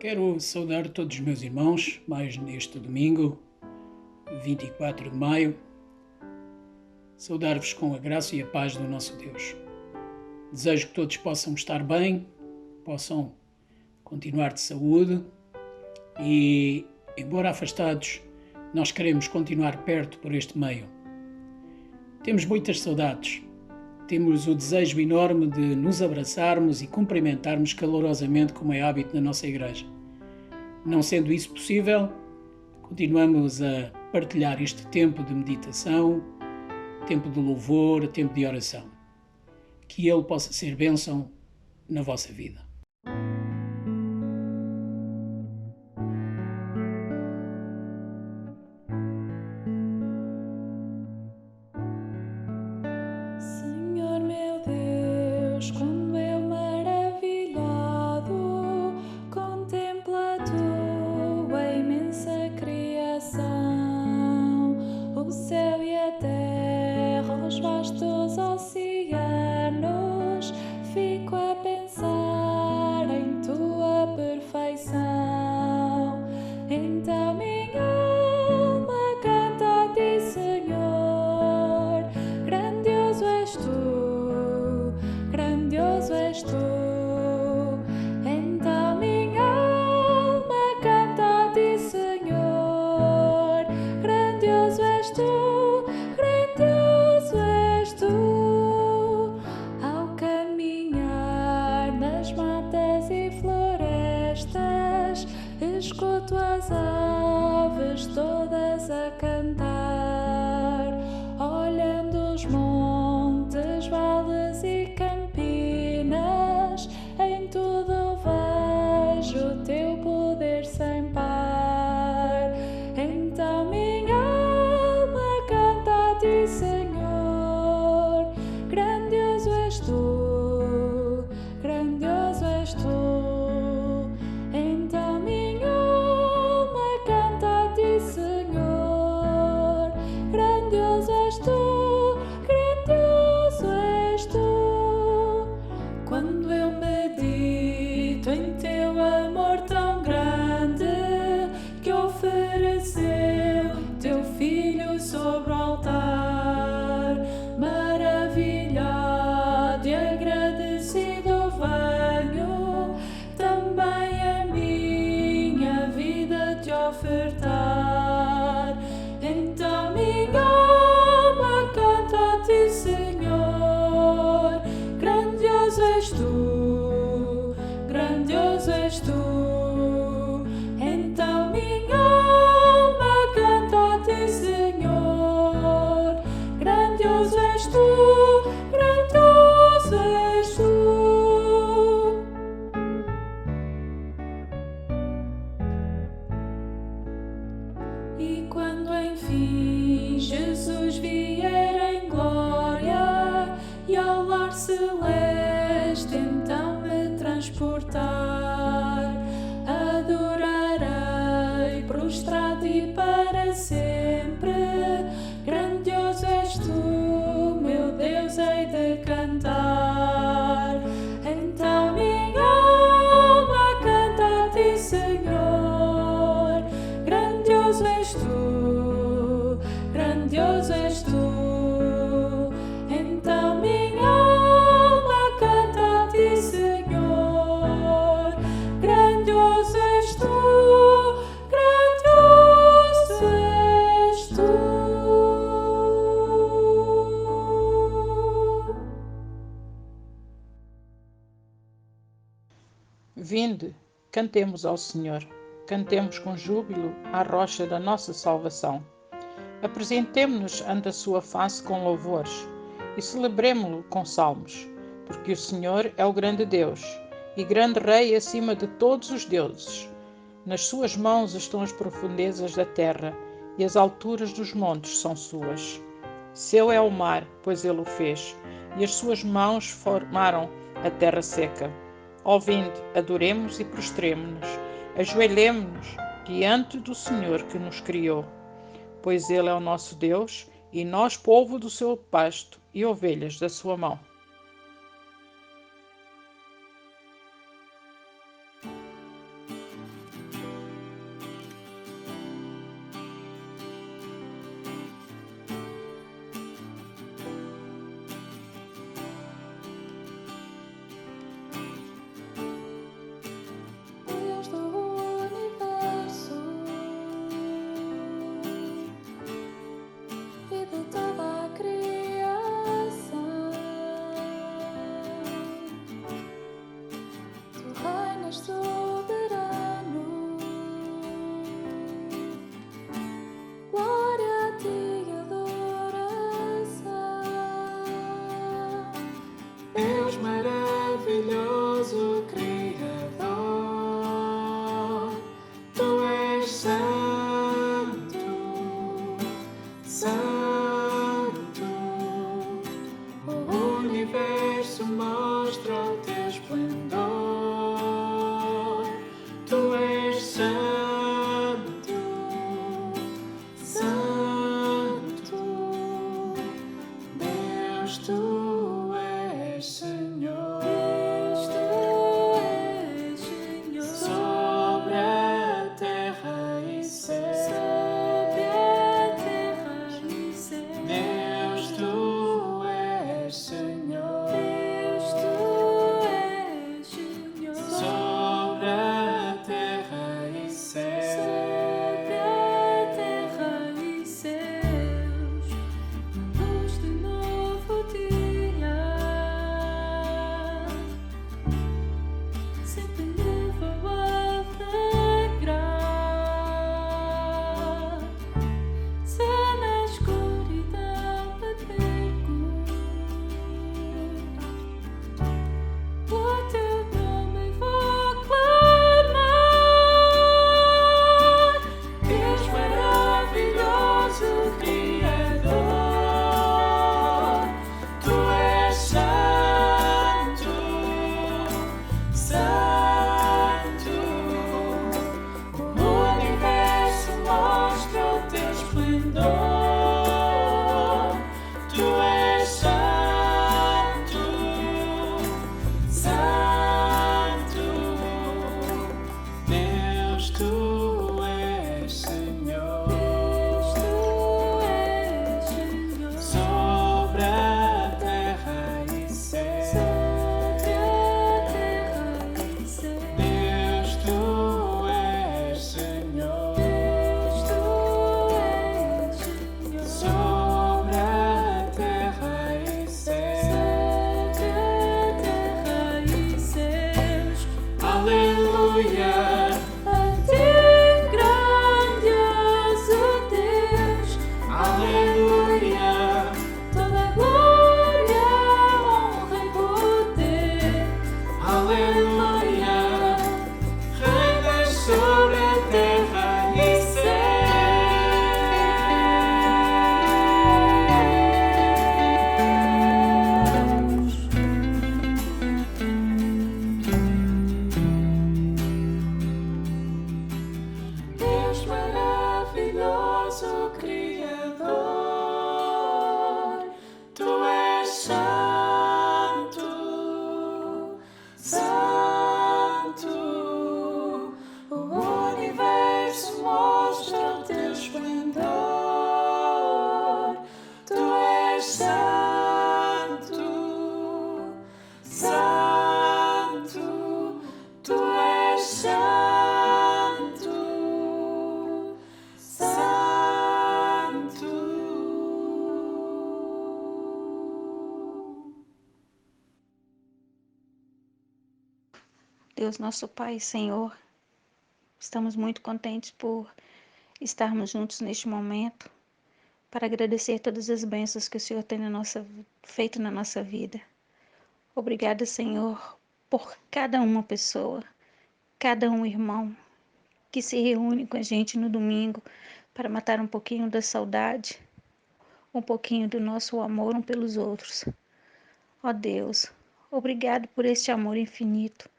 Quero saudar todos os meus irmãos, mais neste domingo, 24 de maio. Saudar-vos com a graça e a paz do nosso Deus. Desejo que todos possam estar bem, possam continuar de saúde e, embora afastados, nós queremos continuar perto por este meio. Temos muitas saudades. Temos o desejo enorme de nos abraçarmos e cumprimentarmos calorosamente, como é hábito na nossa igreja. Não sendo isso possível, continuamos a partilhar este tempo de meditação, tempo de louvor, tempo de oração. Que ele possa ser bênção na vossa vida. Senhor meu Deus, quando eu maravilhado contemplo a tua imensa criação, o céu e a terra, os vastos oceanos, fico a pensar em tua perfeição. Então minha alma canta a ti, Senhor, grandioso és tu, grandioso és tu. Então minha alma canta a ti, Senhor, grandioso és tu, grandioso és tu. Ao caminhar nas matas e florestas, escuto as aves todas a cantar, olhando os montes, vales e campinas, em tudo vejo o teu poder sem par. Então minha alma canta a ti, Senhor, grandioso és tu, grandioso és tu. Então minha alma canta a ti, Senhor, grandioso és tu, grandioso és tu. Quando eu medito em teu amor tão grande, que ofereceu teu filho sobre o altar, maravilhado e agradecido venho também a minha vida te ofertar. Então minha alma canta a ti, Senhor, grandioso és tu, grandioso és tu. Então minha alma canta a ti, Senhor, grandioso és tu, grandioso és tu. E quando enfim Jesus vier em glória e ao lar celeste então me transportar, adorarei prostrado e para sempre. Grandioso és tu, meu Deus, hei de cantar. Então minha alma canta a ti, Senhor, grandioso és tu, grandioso és tu. Então minha alma canta a ti, Senhor, grandioso és tu, grandioso és tu. Vinde, cantemos ao Senhor, cantemos com júbilo à rocha da nossa salvação. Apresentemo-nos ante a sua face com louvores e celebremo-lo com salmos, porque o Senhor é o grande Deus e grande Rei acima de todos os deuses. Nas suas mãos estão as profundezas da terra e as alturas dos montes são suas. Seu é o mar, pois ele o fez, e as suas mãos formaram a terra seca. Ó vinde, adoremos e prostremo-nos, ajoelhemo-nos diante do Senhor que nos criou. Pois ele é o nosso Deus e nós povo do seu pasto e ovelhas da sua mão. poderoso Criador, Tu és santo, santo. O universo mostra o Teu esplendor. Tu és santo, santo. Tu és santo, santo. Deus, nosso Pai e Senhor, estamos muito contentes por estarmos juntos neste momento para agradecer todas as bênçãos que o Senhor tem feito na nossa vida. Obrigada, Senhor, por cada uma pessoa, cada um irmão que se reúne com a gente no domingo para matar um pouquinho da saudade, um pouquinho do nosso amor um pelos outros. Ó Deus, obrigado por este amor infinito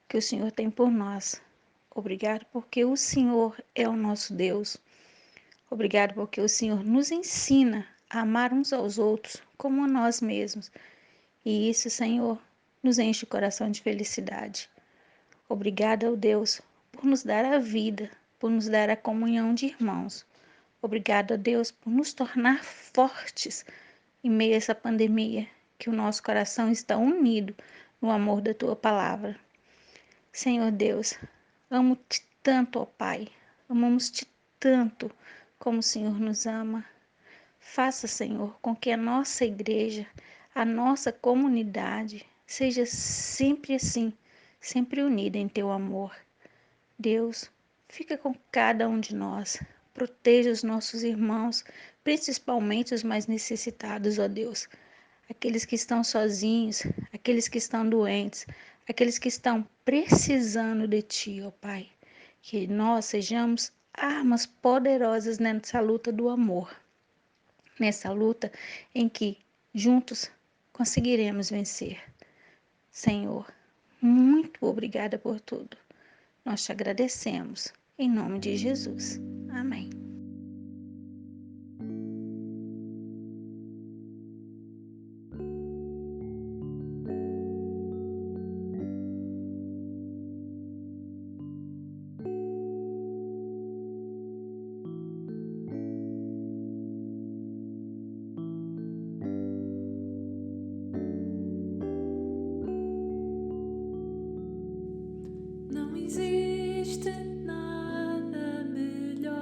que o Senhor tem por nós. Obrigado porque o Senhor é o nosso Deus. Obrigado porque o Senhor nos ensina a amar uns aos outros como a nós mesmos. E isso, Senhor, nos enche o coração de felicidade. Obrigada, ó Deus, por nos dar a vida, por nos dar a comunhão de irmãos. Obrigada, ó Deus, por nos tornar fortes em meio a essa pandemia, que o nosso coração está unido no amor da Tua palavra. Senhor Deus, amo-Te tanto, ó Pai, amamos-Te tanto como o Senhor nos ama. Faça, Senhor, com que a nossa igreja, a nossa comunidade, seja sempre assim, sempre unida em Teu amor. Deus, fica com cada um de nós, proteja os nossos irmãos, principalmente os mais necessitados, ó Deus. Aqueles que estão sozinhos, aqueles que estão doentes, aqueles que estão precisando de Ti, ó Pai. Que nós sejamos armas poderosas nessa luta do amor. Nessa luta em que juntos conseguiremos vencer. Senhor, muito obrigada por tudo. Nós te agradecemos. Em nome de Jesus. Amém. Não existe nada melhor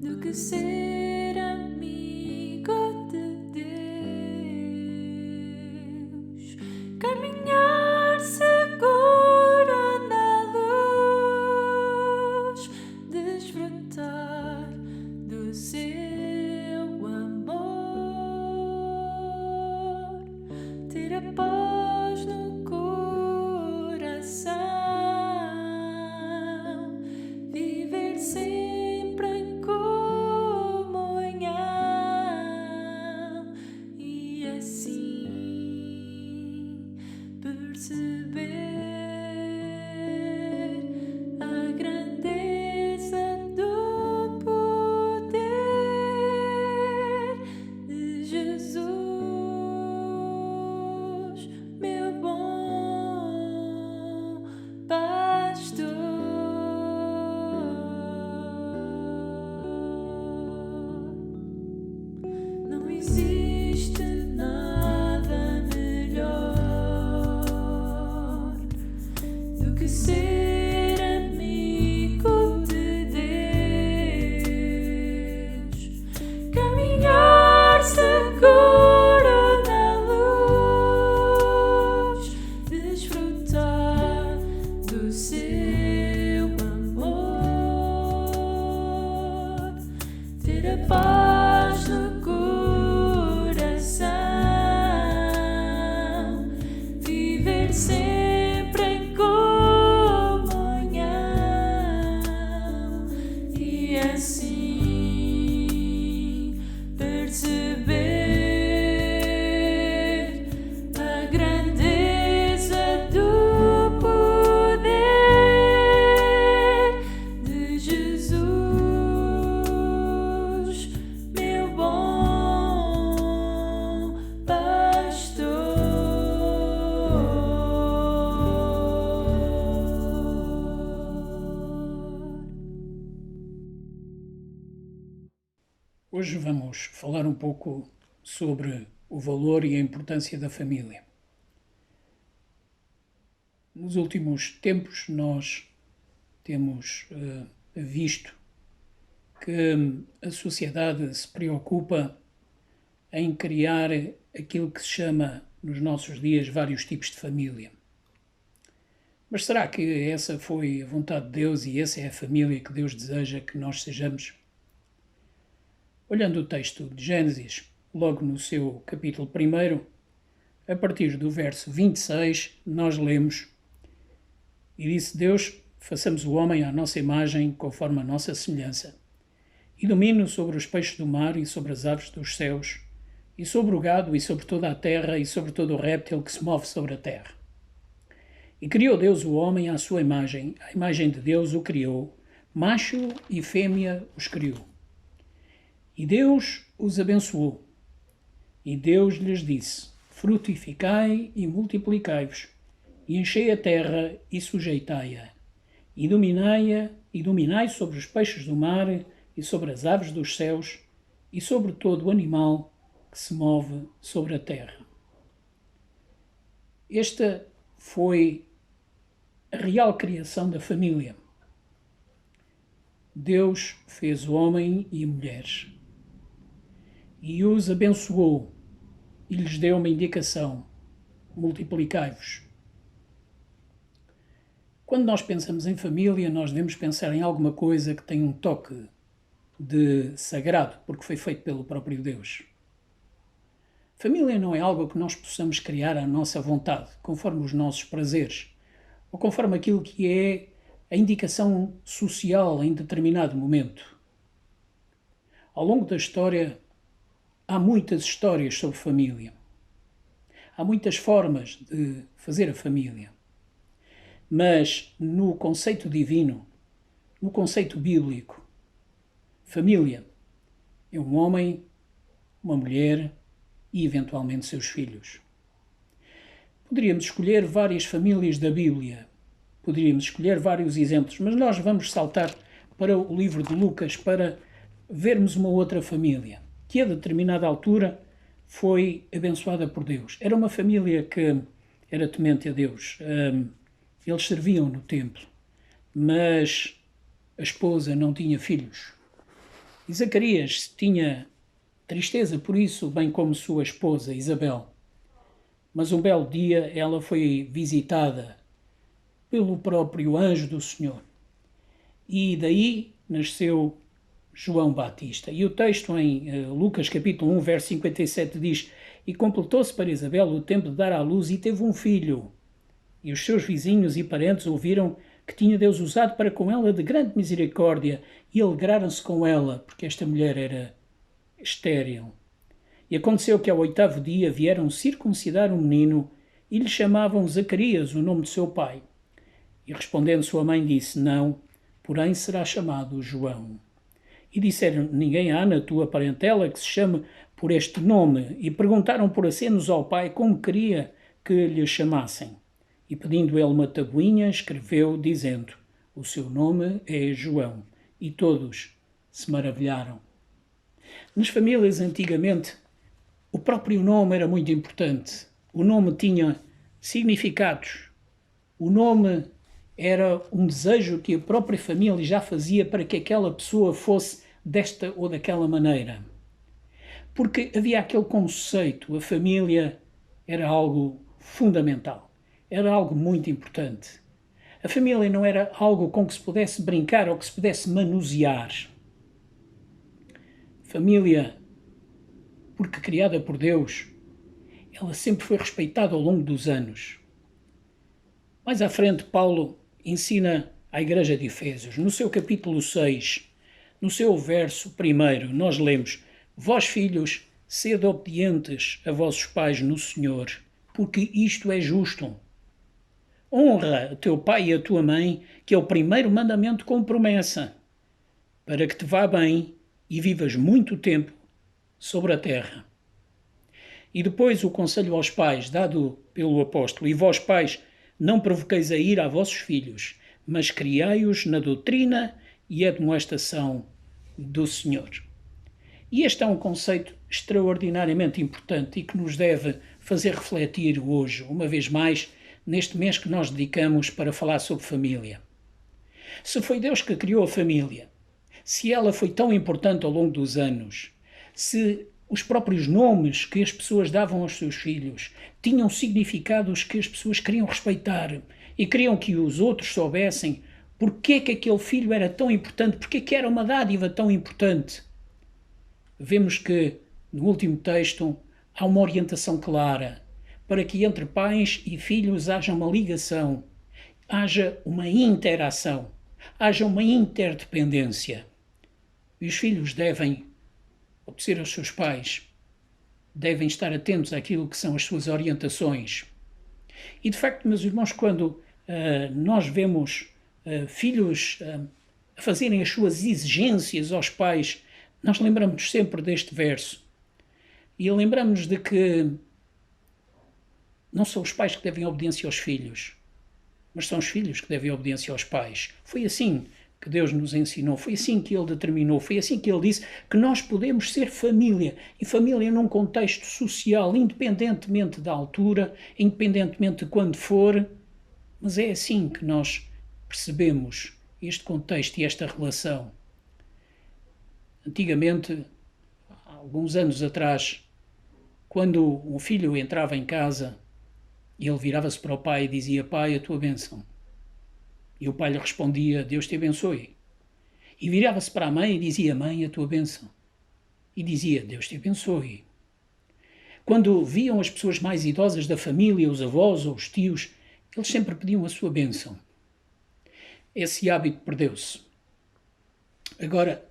do que ser amigo de Deus, caminhar seguro na luz, desfrutar do seu amor, ter a paz no coração, viver sempre em comunhão e assim perceber a grandeza do poder de Jesus, meu bom pastor. Não existe nada melhor do que ser amigo de Deus, caminhar seguro na luz, desfrutar do seu amor, ter a paz no coração, viver sempre em comunhão Hoje vamos falar um pouco sobre o valor e a importância da família. Nos últimos tempos nós temos visto que a sociedade se preocupa em criar aquilo que se chama nos nossos dias vários tipos de família. Mas será que essa foi a vontade de Deus e essa é a família que Deus deseja que nós sejamos? Olhando o texto de Gênesis, logo no seu capítulo 1, a partir do verso 26, nós lemos: E disse Deus, façamos o homem à nossa imagem, conforme a nossa semelhança, e domine sobre os peixes do mar e sobre as aves dos céus, e sobre o gado e sobre toda a terra e sobre todo o réptil que se move sobre a terra. E criou Deus o homem à sua imagem, a imagem de Deus o criou, macho e fêmea os criou. E Deus os abençoou. E Deus lhes disse: frutificai e multiplicai-vos, e enchei a terra e sujeitai-a, e dominai-a, e dominai sobre os peixes do mar, e sobre as aves dos céus, e sobre todo o animal que se move sobre a terra. Esta foi a real criação da família. Deus fez o homem e a mulher e os abençoou e lhes deu uma indicação: multiplicai-vos. Quando nós pensamos em família, nós devemos pensar em alguma coisa que tem um toque de sagrado, porque foi feito pelo próprio Deus. Família não é algo que nós possamos criar à nossa vontade, conforme os nossos prazeres, ou conforme aquilo que é a indicação social em determinado momento. Ao longo da história, há muitas histórias sobre família. Há muitas formas de fazer a família. Mas no conceito divino, no conceito bíblico, família é um homem, uma mulher e eventualmente seus filhos. Poderíamos escolher várias famílias da Bíblia, poderíamos escolher vários exemplos, mas nós vamos saltar para o livro de Lucas para vermos uma outra família, que a determinada altura foi abençoada por Deus. Era uma família que era temente a Deus. Eles serviam no templo, mas a esposa não tinha filhos. E Zacarias tinha tristeza por isso, bem como sua esposa Isabel. Mas um belo dia ela foi visitada pelo próprio anjo do Senhor. E daí nasceu João Batista. E o texto em Lucas capítulo 1, verso 57 diz: E completou-se para Isabel o tempo de dar à luz e teve um filho. E os seus vizinhos e parentes ouviram que tinha Deus usado para com ela de grande misericórdia e alegraram-se com ela, porque esta mulher era estéril. E aconteceu que ao 8º dia vieram circuncidar um menino e lhe chamavam Zacarias, o nome de seu pai. E respondendo sua mãe disse: Não, porém será chamado João. E disseram: Ninguém há na tua parentela que se chame por este nome. E perguntaram por acenos ao pai como queria que lhe chamassem. E pedindo ele uma tabuinha, escreveu, dizendo: O seu nome é João. E todos se maravilharam. Nas famílias antigamente, o próprio nome era muito importante. O nome tinha significados. O nome era um desejo que a própria família já fazia para que aquela pessoa fosse desta ou daquela maneira. Porque havia aquele conceito, a família era algo fundamental, era algo muito importante. A família não era algo com que se pudesse brincar ou que se pudesse manusear. Família, porque criada por Deus, ela sempre foi respeitada ao longo dos anos. Mais à frente, Paulo ensina à igreja de Efésios, no seu capítulo 6, no seu verso 1, nós lemos: Vós, filhos, sede obedientes a vossos pais no Senhor, porque isto é justo. Honra o teu pai e a tua mãe, que é o primeiro mandamento com promessa, para que te vá bem e vivas muito tempo sobre a terra. E depois o conselho aos pais, dado pelo apóstolo: E vós, pais, não provoqueis a ira a vossos filhos, mas criai-os na doutrina e admoestação do Senhor. E este é um conceito extraordinariamente importante e que nos deve fazer refletir hoje, uma vez mais, neste mês que nós dedicamos para falar sobre família. Se foi Deus que criou a família, se ela foi tão importante ao longo dos anos, se os próprios nomes que as pessoas davam aos seus filhos tinham significados que as pessoas queriam respeitar e queriam que os outros soubessem porque é que aquele filho era tão importante, porque é que era uma dádiva tão importante. Vemos que, no último texto, há uma orientação clara para que entre pais e filhos haja uma ligação, haja uma interação, haja uma interdependência. E os filhos devem obedecer aos seus pais, devem estar atentos àquilo que são as suas orientações. E, de facto, meus irmãos, quando nós vemos filhos a fazerem as suas exigências aos pais, nós lembramos sempre deste verso. E lembramos de que não são os pais que devem obediência aos filhos, mas são os filhos que devem obediência aos pais. Foi assim que Deus nos ensinou, foi assim que Ele determinou, foi assim que Ele disse que nós podemos ser família, e família num contexto social, independentemente da altura, independentemente de quando for, mas é assim que nós percebemos este contexto e esta relação. Antigamente, há alguns anos atrás, quando um filho entrava em casa, ele virava-se para o pai e dizia: Pai, a tua bênção. E o pai lhe respondia: Deus te abençoe. E virava-se para a mãe e dizia: Mãe, a tua bênção. E dizia: Deus te abençoe. Quando viam as pessoas mais idosas da família, os avós ou os tios, eles sempre pediam a sua bênção. Esse hábito perdeu-se. Agora,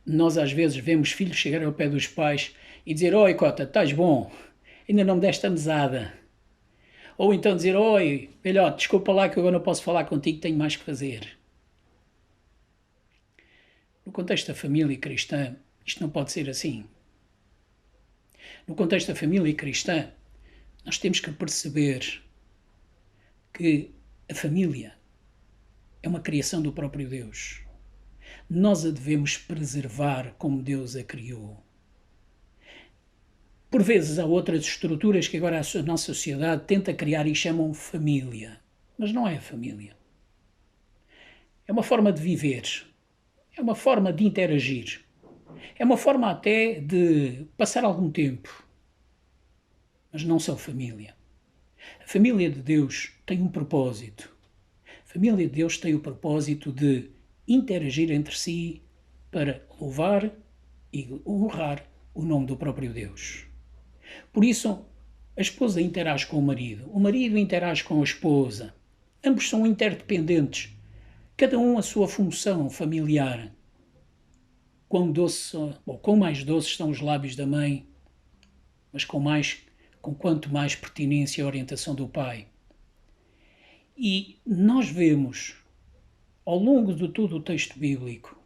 nós às vezes vemos filhos chegar ao pé dos pais e dizer: Oi, Cota, estás bom? Ainda não me deste a mesada. Ou então dizer: Oi, velhote, desculpa lá que eu agora não posso falar contigo, tenho mais que fazer. No contexto da família cristã, isto não pode ser assim. No contexto da família cristã, nós temos que perceber que a família é uma criação do próprio Deus. Nós a devemos preservar como Deus a criou. Por vezes há outras estruturas que agora a nossa sociedade tenta criar e chamam família. Mas não é família. É uma forma de viver. É uma forma de interagir. É uma forma até de passar algum tempo. Mas não são família. A família de Deus tem um propósito. A família de Deus tem o propósito de interagir entre si para louvar e honrar o nome do próprio Deus. Por isso, a esposa interage com o marido interage com a esposa. Ambos são interdependentes, cada um a sua função familiar. Quão doce, ou quão mais doces são os lábios da mãe, mas com quanto mais pertinência e orientação do pai. E nós vemos, ao longo de todo o texto bíblico,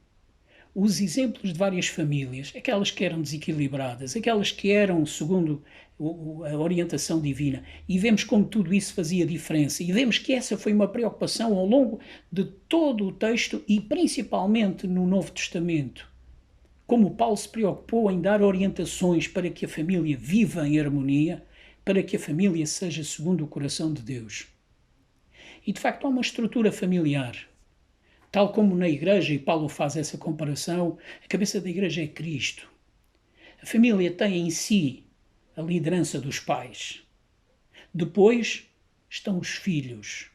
os exemplos de várias famílias, aquelas que eram desequilibradas, aquelas que eram segundo a orientação divina, e vemos como tudo isso fazia diferença, e vemos que essa foi uma preocupação ao longo de todo o texto e principalmente no Novo Testamento. Como Paulo se preocupou em dar orientações para que a família viva em harmonia, para que a família seja segundo o coração de Deus. E de facto há uma estrutura familiar. Tal como na igreja, e Paulo faz essa comparação, a cabeça da igreja é Cristo. A família tem em si a liderança dos pais. Depois estão os filhos.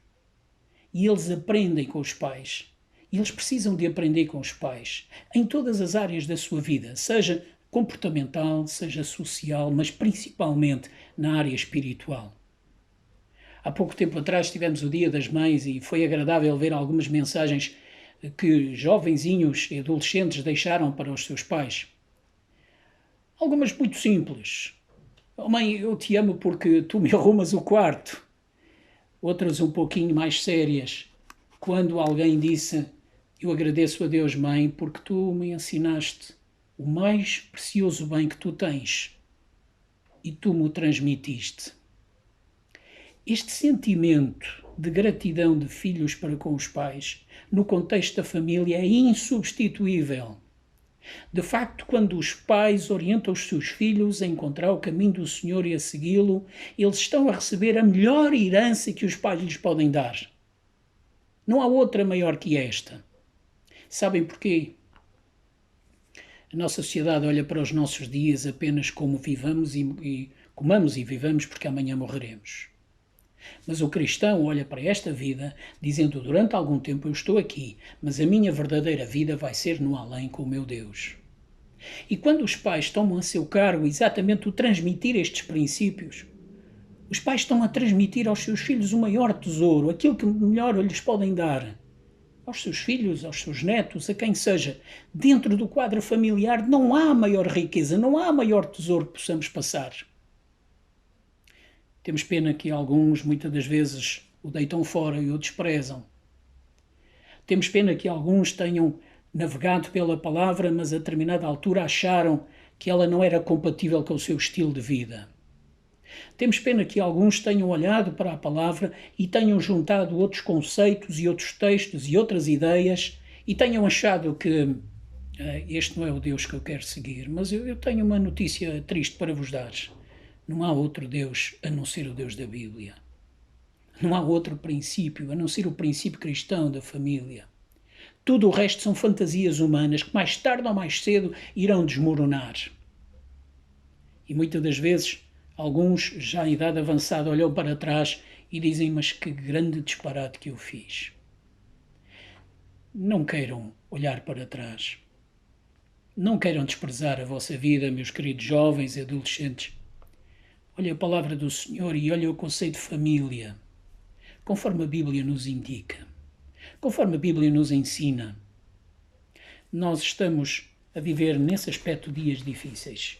E eles aprendem com os pais. E eles precisam de aprender com os pais. Em todas as áreas da sua vida, seja comportamental, seja social, mas principalmente na área espiritual. Há pouco tempo atrás tivemos o Dia das Mães e foi agradável ver algumas mensagens que jovenzinhos e adolescentes deixaram para os seus pais. Algumas muito simples. Oh, mãe, eu te amo porque tu me arrumas o quarto. Outras um pouquinho mais sérias. Quando alguém disse: eu agradeço a Deus, mãe, porque tu me ensinaste o mais precioso bem que tu tens e tu me o transmitiste. Este sentimento de gratidão de filhos para com os pais, no contexto da família, é insubstituível. De facto, quando os pais orientam os seus filhos a encontrar o caminho do Senhor e a segui-lo, eles estão a receber a melhor herança que os pais lhes podem dar. Não há outra maior que esta. Sabem porquê? A nossa sociedade olha para os nossos dias apenas como vivamos e comamos e vivamos porque amanhã morreremos. Mas o cristão olha para esta vida dizendo: durante algum tempo eu estou aqui, mas a minha verdadeira vida vai ser no além com o meu Deus. E quando os pais tomam a seu cargo exatamente o transmitir estes princípios, os pais estão a transmitir aos seus filhos o maior tesouro, aquilo que melhor lhes podem dar. Aos seus filhos, aos seus netos, a quem seja. Dentro do quadro familiar não há maior riqueza, não há maior tesouro que possamos passar. Temos pena que alguns, muitas das vezes, o deitam fora e o desprezam. Temos pena que alguns tenham navegado pela palavra, mas a determinada altura acharam que ela não era compatível com o seu estilo de vida. Temos pena que alguns tenham olhado para a palavra e tenham juntado outros conceitos e outros textos e outras ideias e tenham achado que este não é o Deus que eu quero seguir. Mas eu tenho uma notícia triste para vos dar. Não há outro Deus a não ser o Deus da Bíblia. Não há outro princípio a não ser o princípio cristão da família. Tudo o resto são fantasias humanas que mais tarde ou mais cedo irão desmoronar. E muitas das vezes, alguns já em idade avançada olham para trás e dizem: mas que grande disparate que eu fiz. Não queiram olhar para trás. Não queiram desprezar a vossa vida, meus queridos jovens e adolescentes. Olhem a palavra do Senhor e olhem o conceito de família, conforme a Bíblia nos indica, conforme a Bíblia nos ensina. Nós estamos a viver nesse aspecto dias difíceis.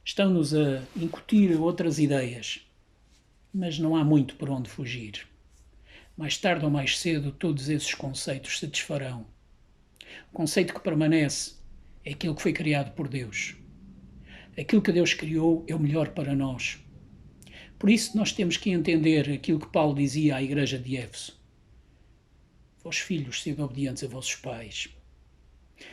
Estão-nos a incutir outras ideias, mas não há muito por onde fugir. Mais tarde ou mais cedo, todos esses conceitos se desfarão. O conceito que permanece é aquilo que foi criado por Deus. Aquilo que Deus criou é o melhor para nós. Por isso, nós temos que entender aquilo que Paulo dizia à igreja de Éfeso: vós filhos, sejam obedientes a vossos pais.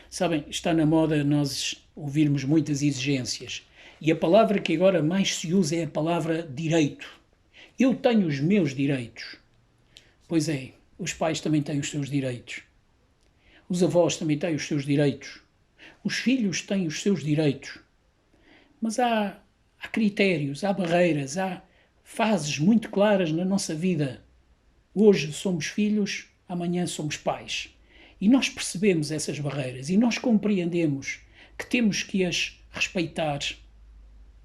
Sabem, está na moda nós ouvirmos muitas exigências. E a palavra que agora mais se usa é a palavra direito. Eu tenho os meus direitos. Pois é, os pais também têm os seus direitos. Os avós também têm os seus direitos. Os filhos têm os seus direitos. Mas há critérios, há barreiras, há fases muito claras na nossa vida. Hoje somos filhos, amanhã somos pais. E nós percebemos essas barreiras e nós compreendemos que temos que as respeitar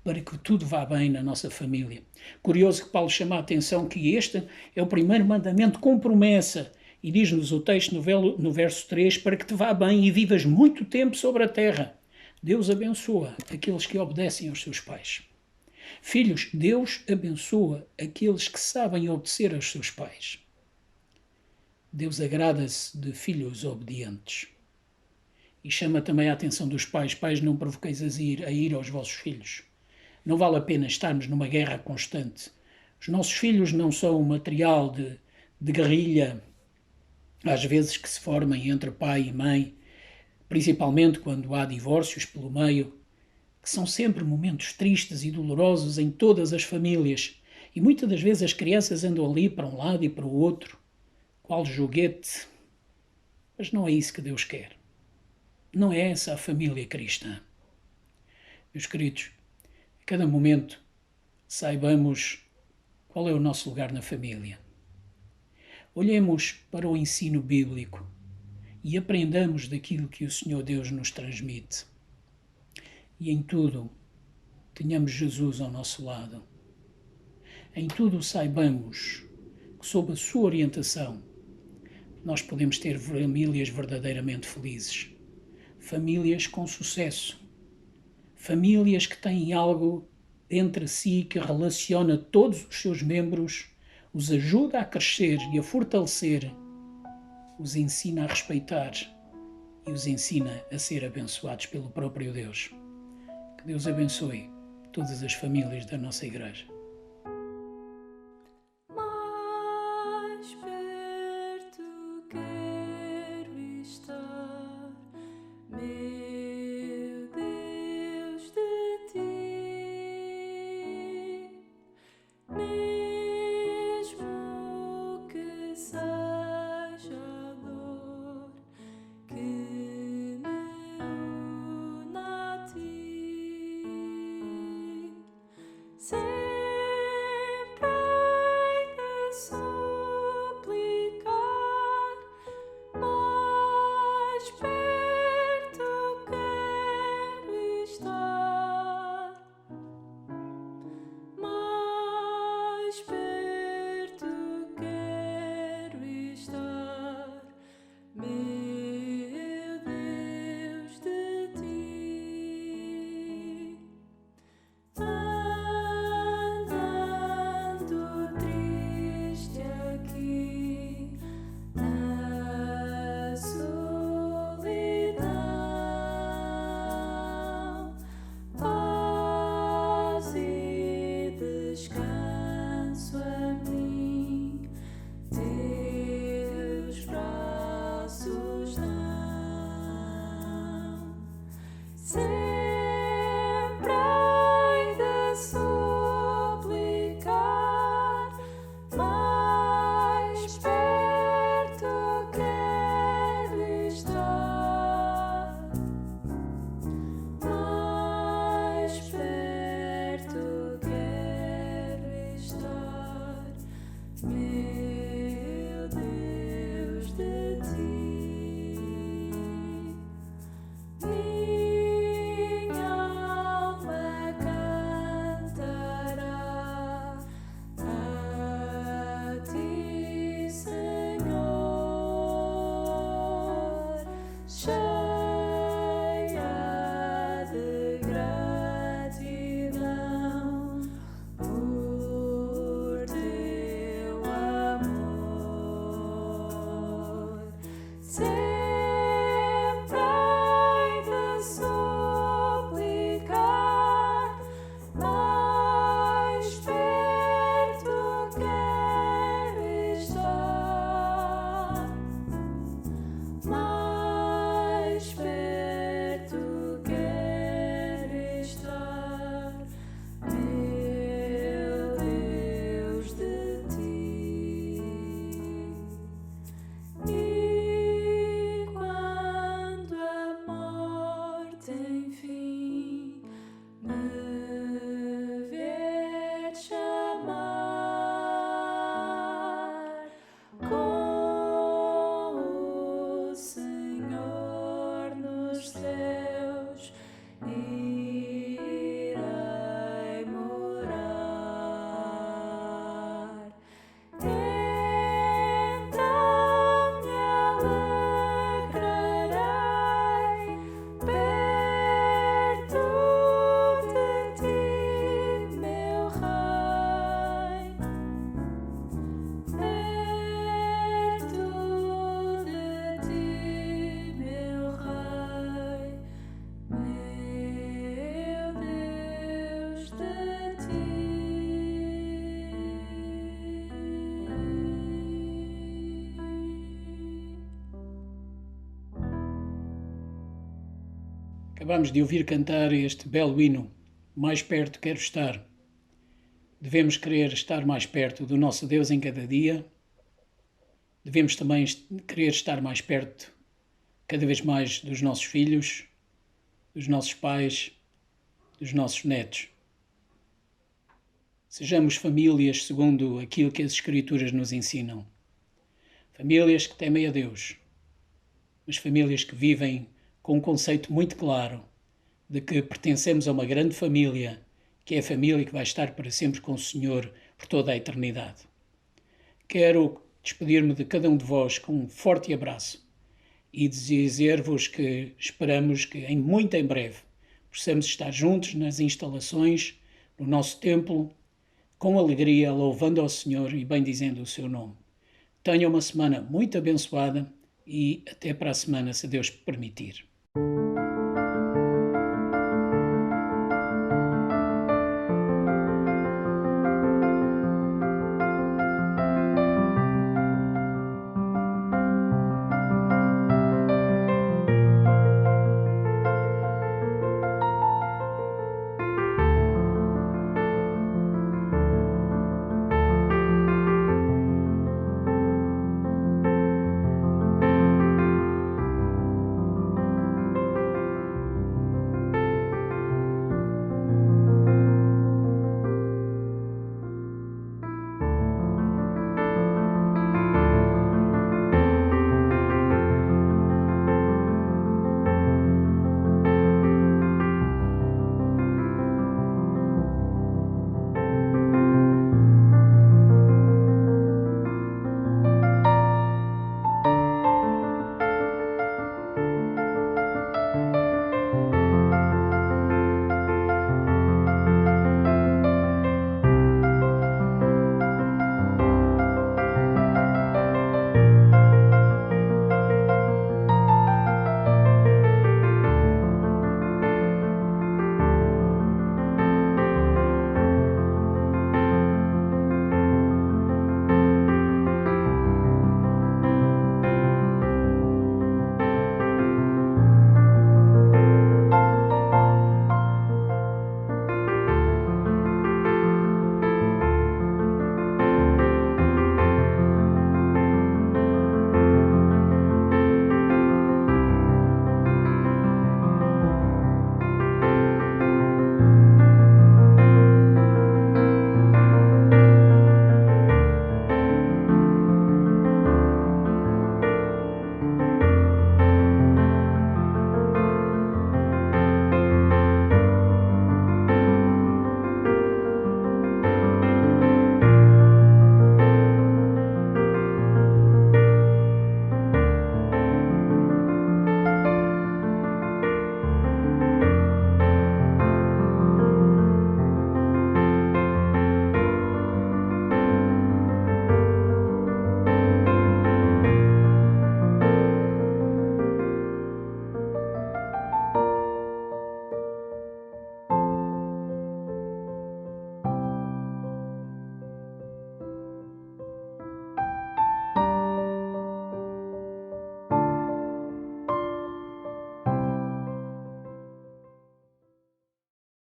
para que tudo vá bem na nossa família. Curioso que Paulo chama a atenção que este é o primeiro mandamento com promessa. E diz-nos o texto no verso 3, para que te vá bem e vivas muito tempo sobre a terra. Deus abençoa aqueles que obedecem aos seus pais. Filhos, Deus abençoa aqueles que sabem obedecer aos seus pais. Deus agrada-se de filhos obedientes. E chama também a atenção dos pais. Pais, não provoqueis a ira aos vossos filhos. Não vale a pena estarmos numa guerra constante. Os nossos filhos não são material de guerrilha, às vezes que se formem entre pai e mãe, principalmente quando há divórcios pelo meio, que são sempre momentos tristes e dolorosos em todas as famílias. E muitas das vezes as crianças andam ali para um lado e para o outro, qual joguete. Mas não é isso que Deus quer. Não é essa a família cristã. Meus queridos, a cada momento saibamos qual é o nosso lugar na família. Olhemos para o ensino bíblico e aprendamos daquilo que o Senhor Deus nos transmite. E em tudo, tenhamos Jesus ao nosso lado. Em tudo saibamos que, sob a sua orientação, nós podemos ter famílias verdadeiramente felizes. Famílias com sucesso. Famílias que têm algo entre si que relaciona todos os seus membros, os ajuda a crescer e a fortalecer, os ensina a respeitar e os ensina a ser abençoados pelo próprio Deus. Que Deus abençoe todas as famílias da nossa igreja. Mais perto quero estar. de ti. Minha alma cantará a ti, Senhor, cheia de gratidão por teu amor. Sempre hei de suplicar, mais perto quero estar, mais perto quero estar, meu Deus, de ti. E quando a morte enfim me vier chamar, com o Senhor nos céus irei morar. Então me alegrarei perto de ti, meu Rei, perto de ti, meu Rei, meu Deus, de ti. Acabamos de ouvir cantar este belo hino, Mais Perto Quero Estar. Devemos querer estar mais perto do nosso Deus em cada dia. Devemos também querer estar mais perto, cada vez mais, dos nossos filhos, dos nossos pais, dos nossos netos. Sejamos famílias segundo aquilo que as Escrituras nos ensinam. Famílias que temem a Deus, mas famílias que vivem com um conceito muito claro de que pertencemos a uma grande família, que é a família que vai estar para sempre com o Senhor por toda a eternidade. Quero despedir-me de cada um de vós com um forte abraço e dizer-vos que esperamos que muito em breve possamos estar juntos nas instalações, no nosso templo, com alegria, louvando ao Senhor e bendizendo o seu nome. Tenham uma semana muito abençoada e até para a semana, se Deus permitir.